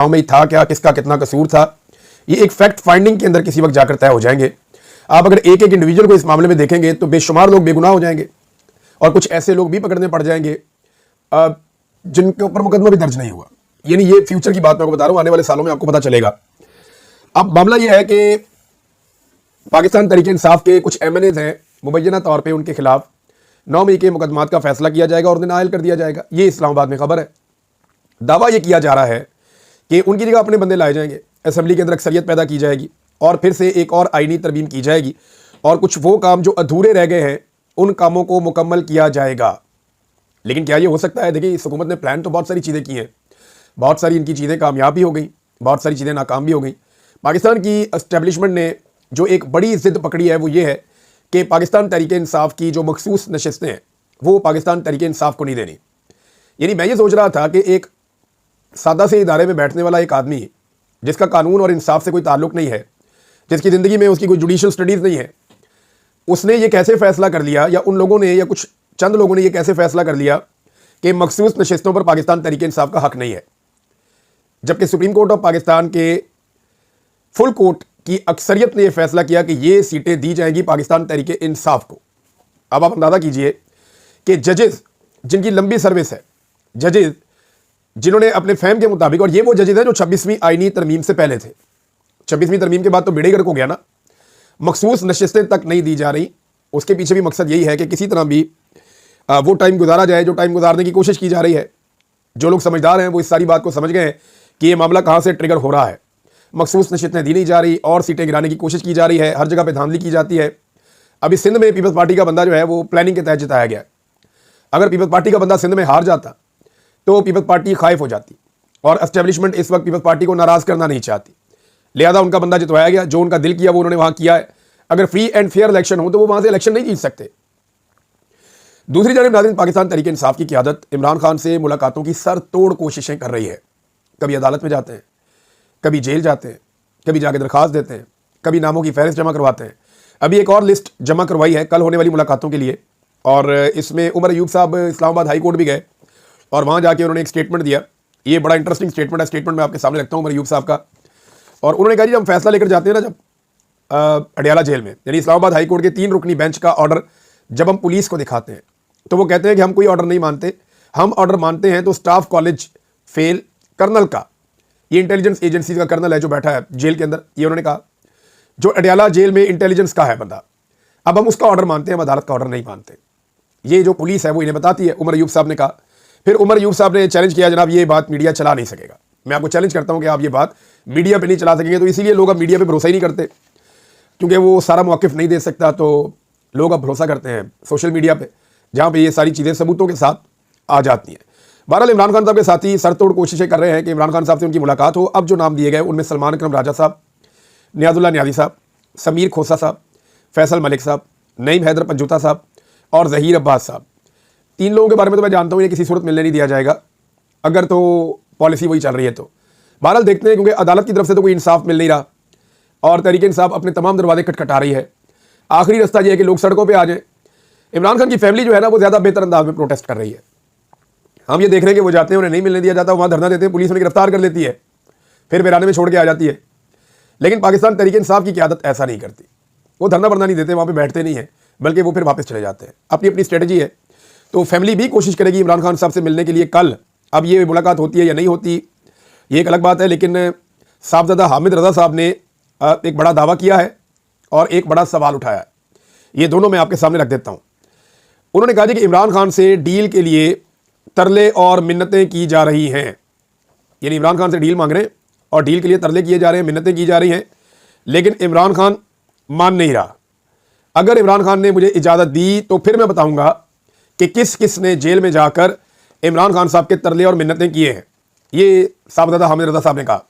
में था क्या, किसका कितना कसूर था, ये एक फैक्ट फाइंडिंग के अंदर किसी वक्त जाकर तय हो जाएंगे। आप अगर एक एक इंडिविजुअल को इस मामले में देखेंगे तो बेशुमार लोग बेगुनाह हो जाएंगे और कुछ ऐसे लोग भी पकड़ने पड़ जाएंगे जिनके ऊपर मुकदमा भी दर्ज नहीं हुआ। यानी ये फ्यूचर की बात मैं आपको बता रहा हूं, आने वाले सालों में आपको पता चलेगा। अब मामला ये है कि पाकिस्तान तहरीक इंसाफ के कुछ एमएनएज हैं, मुबैना तौर पर उनके खिलाफ 9 मई के मुकदमात का फैसला किया जाएगा और उन्हें नाअहल कर दिया जाएगा। ये इस्लामाबाद में खबर है। दावा यह किया जा रहा है कि उनकी जगह अपने बंदे लाए जाएंगे, असेंबली के अंदर अक्सरियत पैदा की जाएगी और फिर से एक और आईनी तरमीम की जाएगी और कुछ वो काम जो अधूरे रह गए हैं उन कामों को मुकम्मल किया जाएगा। लेकिन क्या ये हो सकता है? देखिए, इस हुकूमत ने प्लान तो बहुत सारी चीज़ें की हैं, बहुत सारी इनकी चीज़ें कामयाब भी हो गई, बहुत सारी चीज़ें नाकाम भी हो गई। पाकिस्तान की एस्टेब्लिशमेंट ने जो एक बड़ी जिद पकड़ी है वो ये है कि पाकिस्तान तहरीक इंसाफ की जो मखसूस नशस्तें हैं वो पाकिस्तान तहरीक इंसाफ को नहीं देनी। यानी मैं ये सोच रहा था कि एक सादा से इदारे में बैठने वाला एक आदमी जिसका कानून और इंसाफ से कोई ताल्लुक नहीं है, जिसकी ज़िंदगी में उसकी कोई जुडिशल स्टडीज़ नहीं है, उसने ये कैसे फ़ैसला कर लिया, या उन लोगों ने या कुछ चंद लोगों ने ये कैसे फ़ैसला कर लिया कि मखसूस नशस्तों पर पाकिस्तान तहरीक इंसाफ का हक़ नहीं है, जबकि सुप्रीम कोर्ट ऑफ पाकिस्तान के फुल कोर्ट की अक्सरियत ने यह फैसला किया कि ये सीटें दी जाएंगी पाकिस्तान तहरीक इंसाफ को। अब आप अंदाज़ा कीजिए कि जजेस जिनकी लंबी सर्विस है, जजेस जिन्होंने अपने फहम के मुताबिक, और ये वो जजेस हैं जो 26वीं आईनी तरमीम से पहले थे, 26वीं तरमीम के बाद तो बेड़े गर्क हो गया ना, मखसूस नशस्तें तक नहीं दी जा रही। उसके पीछे भी मकसद यही है कि किसी तरह भी वो टाइम गुजारा जाए जो टाइम गुजारने की कोशिश की जा रही है। जो लोग समझदार हैं वो इस सारी बात को समझ गए हैं कि ये मामला कहाँ से ट्रिगर हो रहा है। मखसूस नशस्तें दी नहीं जा रही और सीटें गिराने की कोशिश की जा रही है, हर जगह पे धांधली की जाती है। अभी सिंध में पीपल्स पार्टी का बंदा जो है वो प्लानिंग के तहत जिताया गया। अगर पीपल्स पार्टी का बंदा सिंध में हार जाता तो पीपल्स पार्टी खाइफ हो जाती और एस्टेब्लिशमेंट इस वक्त पीपल्स पार्टी को नाराज़ करना नहीं चाहती, लिहाजा उनका बंदा जितवाया गया। जो उनका दिल किया वो उन्होंने वहाँ किया है। अगर फ्री एंड फेयर इलेक्शन हो तो वो वहाँ से इलेक्शन नहीं जीत सकते। दूसरी जानब नाज़रीन, पाकिस्तान तहरीक इंसाफ की क़यादत इमरान खान से मुलाकातों की सर तोड़ कोशिशें कर रही है। कभी अदालत में जाते हैं, कभी जेल जाते हैं, कभी जाके दरख्वास्त देते हैं, कभी नामों की फहरिस्त जमा करवाते हैं। अभी एक और लिस्ट जमा करवाई है कल होने वाली मुलाकातों के लिए, और इसमें उमर अयूब साहब इस्लामाबाद हाई कोर्ट भी गए और वहाँ जाके उन्होंने एक स्टेटमेंट दिया। ये बड़ा इंटरेस्टिंग स्टेटमेंट है, स्टेटमेंट मैं आपके सामने रखता हूँ उमर अयूब साहब का। और उन्होंने कहा जी, हम फैसला लेकर जाते हैं ना जब अडियाला जेल में, यानी इस्लामाबाद हाई कोर्ट के 3 रुकनी बेंच का ऑर्डर जब हम पुलिस को दिखाते हैं तो वो कहते हैं कि हम कोई ऑर्डर नहीं मानते, हम ऑर्डर मानते हैं तो स्टाफ कॉलेज फेल कर्नल का, ये इंटेलिजेंस एजेंसी का कर्नल है जो बैठा है जेल के अंदर, ये उन्होंने कहा, जो अडियाला जेल में इंटेलिजेंस का है बंदा, अब हम उसका ऑर्डर मानते हैं, हम अदालत का ऑर्डर नहीं मानते। ये जो पुलिस है वो इन्हें बताती है, उमर अयूब साहब ने कहा। फिर उमर अयूब साहब ने चैलेंज किया, जनाब ये बात मीडिया चला नहीं सकेगा। मैं आपको चैलेंज करता हूं कि आप ये बात मीडिया पे नहीं चला सकेंगे। तो इसीलिए लोग अब मीडिया पे भरोसा ही नहीं करते, क्योंकि वो सारा मौक़िफ़ नहीं दे सकता, तो लोग अब भरोसा करते हैं सोशल मीडिया पे, जहाँ पे ये सारी चीज़ें सबूतों के साथ आ जाती हैं। बहरहाल इमरान खान साहब के साथी सरतोड़ कोशिशें कर रहे हैं कि इमरान खान साहब से उनकी मुलाकात हो। अब जो नाम दिए गए उनमें सलमान अकरम राजा साहब, नियाज़ुल्लाह नियाज़ी साहब, समीर खोसा साहब, फैसल मलिक साहब, नईम हैदर पंजूता साहब और ज़हीर अब्बास साहब। 3 लोगों के बारे में तो मैं जानता हूँ, ये किसी सूरत मिलने नहीं दिया जाएगा, अगर तो पॉलिसी वही चल रही है तो। बहरहाल देखते हैं, क्योंकि अदालत की तरफ से तो कोई इंसाफ मिल नहीं रहा और तहरीक इंसाफ अपने तमाम दरवाजे खटखटा रही है। आखिरी रास्ता यह है कि लोग सड़कों पर आ जाएँ। इमरान खान की फैमिली जो है ना वो ज़्यादा बेहतर अंदाज में प्रोटेस्ट कर रही है। हम ये देख रहे हैं कि वो जाते हैं, उन्हें नहीं मिलने दिया जाता, वहाँ धरना देते हैं, पुलिस उन्हें गिरफ्तार कर लेती है, फिर वीराने में छोड़ के आ जाती है। लेकिन पाकिस्तान तहरीक इंसाफ की क़यादत ऐसा नहीं करती, वो धरना बरना नहीं देते, वहाँ पे बैठते नहीं हैं, बल्कि वो फिर वापस चले जाते हैं। अपनी अपनी स्ट्रेटजी है। तो फैमिली भी कोशिश करेगी इमरान खान साहब से मिलने के लिए कल। अब ये मुलाकात होती है या नहीं होती ये एक अलग बात है, लेकिन साहबजादा हामिद रज़ा साहब ने एक बड़ा दावा किया है और एक बड़ा सवाल उठाया है। ये दोनों मैं आपके सामने रख देता हूँ। उन्होंने कहा कि इमरान खान से डील के लिए तरले और मिन्नतें की जा रही हैं, यानी इमरान खान से डील मांग रहे हैं और डील के लिए तरले किए जा रहे हैं, मिन्नतें की जा रही हैं, लेकिन इमरान खान मान नहीं रहा। अगर इमरान खान ने मुझे इजाज़त दी तो फिर मैं बताऊंगा कि किस किस ने जेल में जाकर इमरान खान साहब के तरले और मिन्नतें किए हैं। ये साहबजादा हामिद रज़ा साहब ने कहा।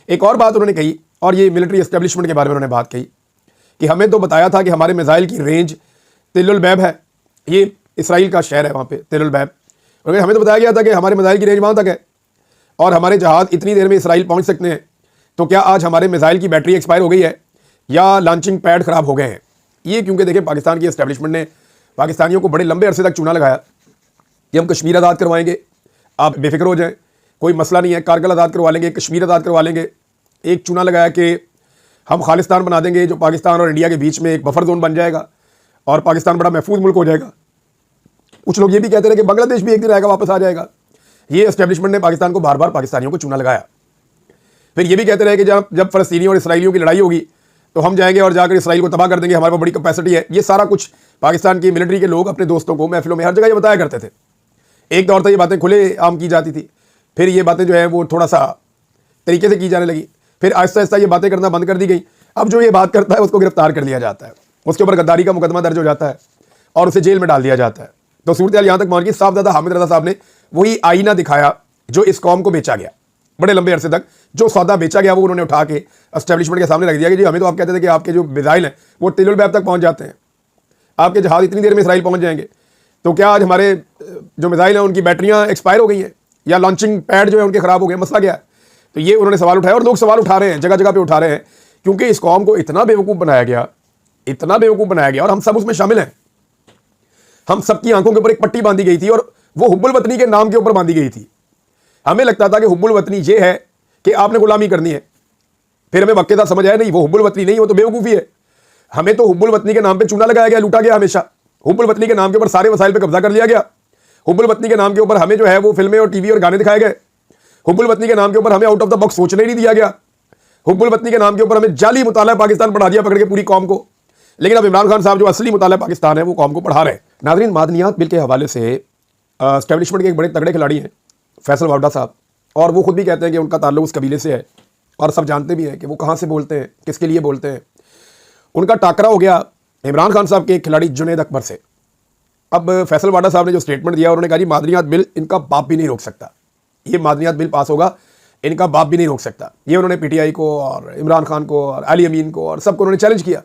एक और बात उन्होंने कही, और ये मिलिट्री एस्टेब्लिशमेंट के बारे में उन्होंने बात कही कि हमें तो बताया था कि हमारे मिसाइल की रेंज तिल बैब है, ये इसराइल का शहर है वहाँ पे तिल बैब, हमें तो बताया गया था कि हमारे मिसाइल की रेंज वहाँ तक है और हमारे जहाज़ इतनी देर में इसराइल पहुँच सकते हैं। तो क्या आज हमारे मिसाइल की बैटरी एक्सपायर हो गई है या लॉन्चिंग पैड ख़राब हो गए हैं? ये क्योंकि देखिए पाकिस्तान की एस्टेब्लिशमेंट ने पाकिस्तानियों को बड़े लंबे अरसे तक चूना लगाया कि हम कश्मीर आज़ाद करवाएंगे, आप बेफिक्र हो जाएं, कोई मसला नहीं है, कारगिल आज़ाद करवा लेंगे, कश्मीर आज़ाद करवा लेंगे। एक चूना लगाया कि हम खालिस्तान बना देंगे जो पाकिस्तान और इंडिया के बीच में एक बफर जोन बन जाएगा और पाकिस्तान बड़ा महफूज मुल्क हो जाएगा। कुछ लोग ये भी कहते रहे कि बांग्लादेश भी एक दिन आएगा, वापस आ जाएगा। ये एस्टेब्लिशमेंट ने पाकिस्तान को बार बार पाकिस्तानियों को चूना लगाया। फिर ये भी कहते रहे कि जब फ़लस्तीनियों और इसराइलियों की लड़ाई होगी तो हम जाएंगे और जाकर इसराइल को तबाह कर देंगे, हमारे पास बड़ी कैपेसिटी है। ये सारा कुछ पाकिस्तान की मिलिट्री के लोग अपने दोस्तों को महफिलों में हर जगह ये बताया करते थे। एक दौर तक ये बातें खुले आम की जाती थी, फिर ये बातें जो है वो थोड़ा सा तरीके से की जाने लगी, फिर आहिस्ता आहिस्ता ये बातें करना बंद कर दी गई। अब जो ये बात करता है उसको गिरफ्तार कर लिया जाता है, उसके ऊपर गद्दारी का मुकदमा दर्ज हो जाता है और उसे जेल में डाल दिया जाता है। तो सूरत हाल यहाँ तक पहुँच गई, साहबजादा हामिद रज़ा साहब ने वही आईना दिखाया जो इस कौम को बेचा गया। बड़े लंबे अरसे तक जो सौदा बेचा गया वो उन्होंने उठा के एस्टेब्लिशमेंट के सामने रख दिया कि जी हमें तो आप कहते थे कि आपके जो मिसाइल हैं वो तिल बैब तक पहुँच जाते हैं, आपके जहाज़ इतनी देर में इसराइल पहुँच जाएंगे। तो क्या आज हमारे जो मिसाइल हैं उनकी बैटरियाँ एक्सपायर हो गई हैं या लॉन्चिंग पैड जो है उनके ख़राब हो गए, मसला क्या है? तो ये उन्होंने सवाल उठाया और लोग सवाल उठा रहे हैं, जगह जगह पे उठा रहे हैं, क्योंकि इस कौम को इतना बेवकूफ़ बनाया गया, इतना बेवकूफ़ बनाया गया और हम सब उसमें शामिल हैं। हम सबकी आंखों के ऊपर एक पट्टी बांधी गई थी और वो हुब्बुल वतनी के नाम के ऊपर बांधी गई थी। हमें लगता था कि हुब्बुल वतनी ये है कि आपने गुलामी करनी है, फिर हमें वक्त समझ आया नहीं, वो हुब्बुल वतनी नहीं, वो तो बेवकूफ़ी है। हमें तो हुब्बुल वतनी के नाम पे चूना लगाया गया, लूटा गया हमेशा। हुब्बुल वतनी के नाम के ऊपर सारे वसाइल पे कब्जा कर लिया गया। हुब्बुल वतनी के नाम के ऊपर हमें जो है वो फिल्में और टीवी और गाने दिखाए गए। हुब्बुल वतनी के नाम के ऊपर हमें आउट ऑफ द बॉक्स सोचने नहीं दिया गया। हुब्बुल वतनी के नाम के ऊपर हमें जाली मुताला पाकिस्तान पढ़ा दिया पकड़ के पूरी कौम को। लेकिन अब इमरान खान साहब जो असली मुताला पाकिस्तान है वो कौम को पढ़ा रहे हैं। नाज़रीन, मादनियात बिल के हवाले से एस्टेब्लिशमेंट के एक बड़े तगड़े खिलाड़ी हैं फैसल वावडा साहब, और वो खुद भी कहते हैं कि उनका ताल्लुक उस कबीले से है और सब जानते भी हैं कि वो कहाँ से बोलते हैं, किसके लिए बोलते हैं। उनका टाकरा हो गया इमरान खान साहब के एक खिलाड़ी जुनैद अकबर से। अब फैसल वाडा साहब ने जो स्टेटमेंट दिया, उन्होंने कहा जी मादनियात बिल इनका बाप भी नहीं रोक सकता, ये मादनियात बिल पास होगा, इनका बाप भी नहीं रोक सकता। ये उन्होंने पीटीआई को और इमरान खान को और अली अमीन को और सबको उन्होंने चैलेंज किया।